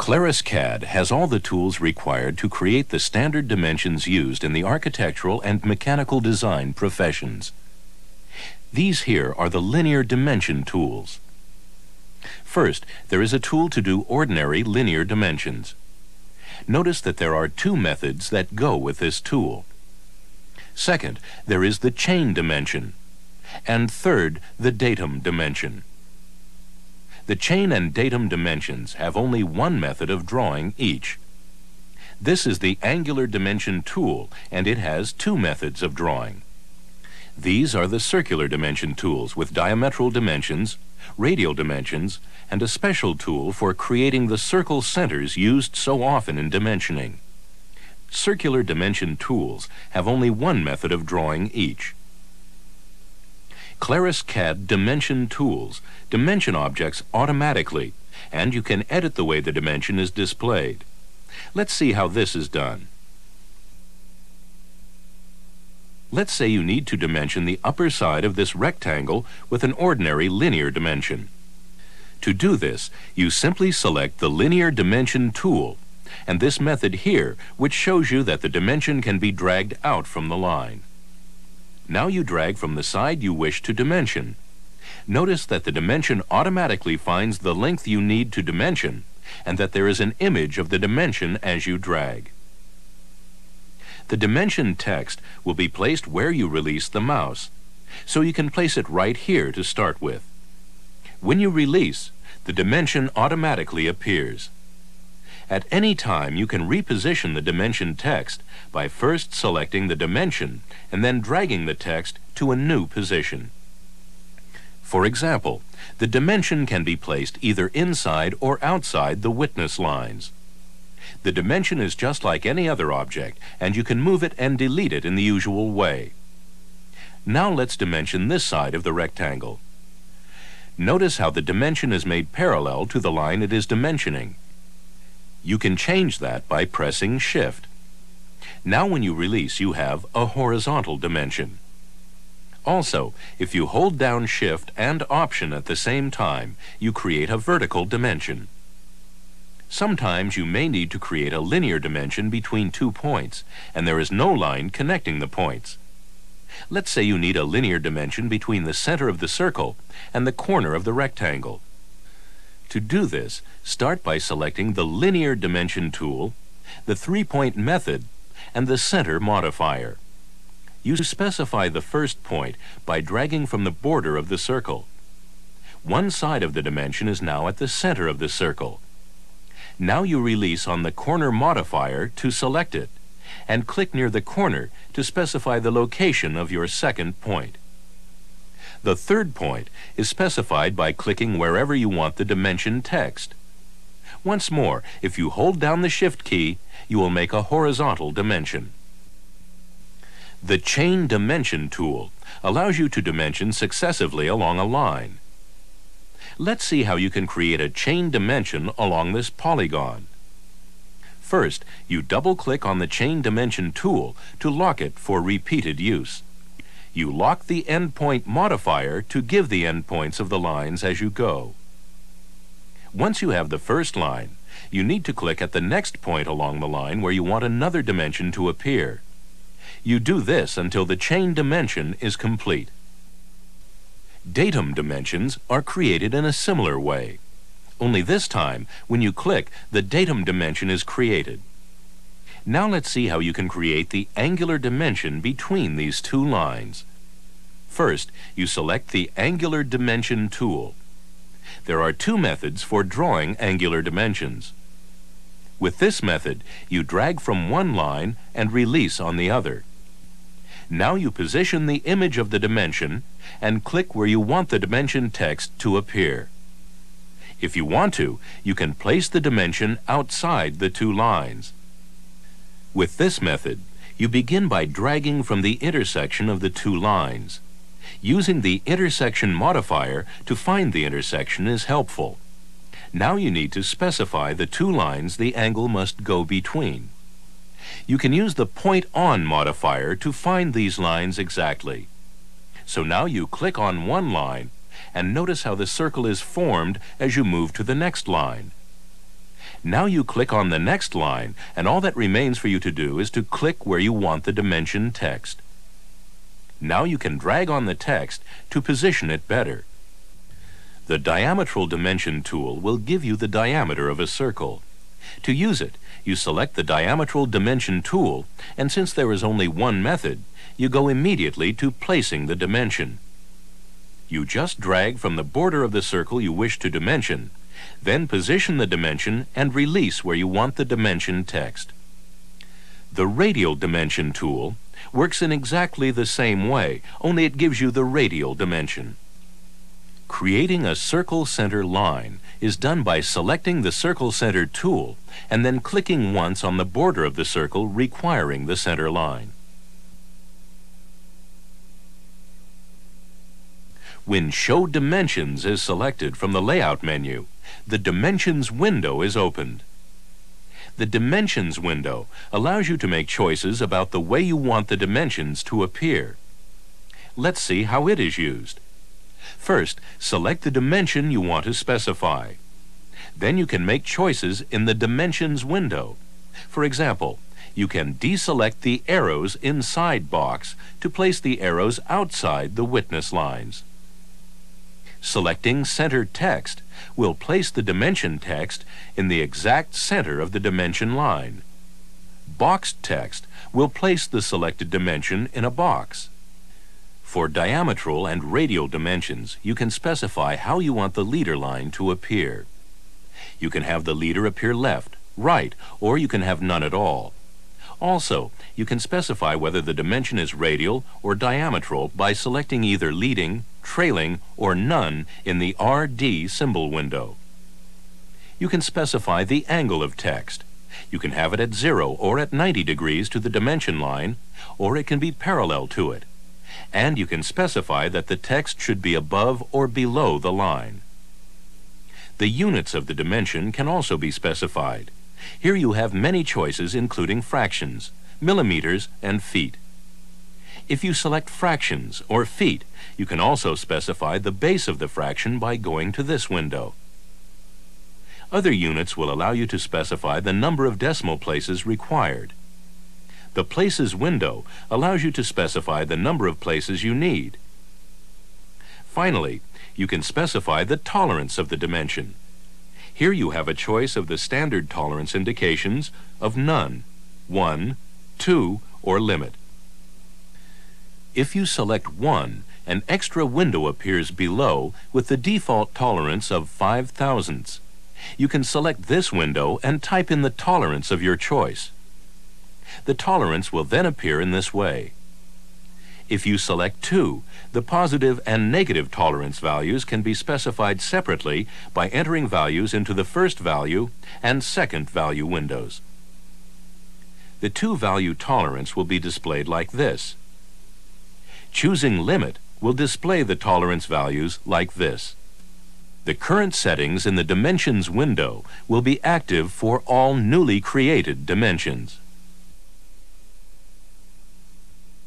Claris CAD has all the tools required to create the standard dimensions used in the architectural and mechanical design professions. These here are the linear dimension tools. First, there is a tool to do ordinary linear dimensions. Notice that there are two methods that go with this tool. Second, there is the chain dimension. And third, the datum dimension. The chain and datum dimensions have only one method of drawing each. This is the angular dimension tool, and it has two methods of drawing. These are the circular dimension tools with diametral dimensions, radial dimensions, and a special tool for creating the circle centers used so often in dimensioning. Circular dimension tools have only one method of drawing each. Claris CAD dimension tools dimension objects automatically, and you can edit the way the dimension is displayed. Let's see how this is done. Let's say you need to dimension the upper side of this rectangle with an ordinary linear dimension. To do this, you simply select the linear dimension tool, and this method here, which shows you that the dimension can be dragged out from the line. Now you drag from the side you wish to dimension. Notice that the dimension automatically finds the length you need to dimension, and that there is an image of the dimension as you drag. The dimension text will be placed where you release the mouse, so you can place it right here to start with. When you release, the dimension automatically appears. At any time, you can reposition the dimension text by first selecting the dimension and then dragging the text to a new position. For example, the dimension can be placed either inside or outside the witness lines. The dimension is just like any other object, and you can move it and delete it in the usual way. Now let's dimension this side of the rectangle. Notice how the dimension is made parallel to the line it is dimensioning. You can change that by pressing Shift. Now when you release, you have a horizontal dimension. Also, if you hold down Shift and Option at the same time, you create a vertical dimension. Sometimes you may need to create a linear dimension between 2 points, and there is no line connecting the points. Let's say you need a linear dimension between the center of the circle and the corner of the rectangle. To do this, start by selecting the Linear Dimension tool, the 3-point method, and the Center modifier. You specify the first point by dragging from the border of the circle. One side of the dimension is now at the center of the circle. Now you release on the Corner modifier to select it, and click near the corner to specify the location of your second point. The third point is specified by clicking wherever you want the dimension text. Once more, if you hold down the Shift key, you will make a horizontal dimension. The Chain Dimension tool allows you to dimension successively along a line. Let's see how you can create a chain dimension along this polygon. First, you double-click on the Chain Dimension tool to lock it for repeated use. You lock the endpoint modifier to give the endpoints of the lines as you go. Once you have the first line, you need to click at the next point along the line where you want another dimension to appear. You do this until the chain dimension is complete. Datum dimensions are created in a similar way. Only this time, when you click, the datum dimension is created. Now let's see how you can create the angular dimension between these two lines. First, you select the Angular Dimension tool. There are two methods for drawing angular dimensions. With this method, you drag from one line and release on the other. Now you position the image of the dimension and click where you want the dimension text to appear. If you want to, you can place the dimension outside the two lines. With this method, you begin by dragging from the intersection of the two lines. Using the intersection modifier to find the intersection is helpful. Now you need to specify the two lines the angle must go between. You can use the Point On modifier to find these lines exactly. So now you click on one line and notice how the circle is formed as you move to the next line. Now you click on the next line, and all that remains for you to do is to click where you want the dimension text. Now you can drag on the text to position it better. The diametral dimension tool will give you the diameter of a circle. To use it, you select the diametral dimension tool, and since there is only one method, you go immediately to placing the dimension. You just drag from the border of the circle you wish to dimension, then position the dimension and release where you want the dimension text. The radial dimension tool works in exactly the same way, only it gives you the radial dimension. Creating a circle center line is done by selecting the circle center tool and then clicking once on the border of the circle requiring the center line. When Show Dimensions is selected from the Layout menu, the Dimensions window is opened. The Dimensions window allows you to make choices about the way you want the dimensions to appear. Let's see how it is used. First, select the dimension you want to specify. Then you can make choices in the Dimensions window. For example, you can deselect the arrows inside box to place the arrows outside the witness lines. Selecting Center Text will place the dimension text in the exact center of the dimension line. Boxed text will place the selected dimension in a box. For diametral and radial dimensions, you can specify how you want the leader line to appear. You can have the leader appear left, right, or you can have none at all. Also, you can specify whether the dimension is radial or diametral by selecting either leading, trailing, or none in the RD symbol window. You can specify the angle of text. You can have it at 0 or at 90 degrees to the dimension line, or it can be parallel to it. And you can specify that the text should be above or below the line. The units of the dimension can also be specified. Here you have many choices including fractions, millimeters, and feet. If you select fractions or feet, you can also specify the base of the fraction by going to this window. Other units will allow you to specify the number of decimal places required. The Places window allows you to specify the number of places you need. Finally, you can specify the tolerance of the dimension. Here you have a choice of the standard tolerance indications of none, 1, 2, or limit. If you select 1, an extra window appears below with the default tolerance of 5 thousandths. You can select this window and type in the tolerance of your choice. The tolerance will then appear in this way. If you select 2, the positive and negative tolerance values can be specified separately by entering values into the first value and second value windows. The 2-value tolerance will be displayed like this. Choosing Limit will display the tolerance values like this. The current settings in the Dimensions window will be active for all newly created dimensions.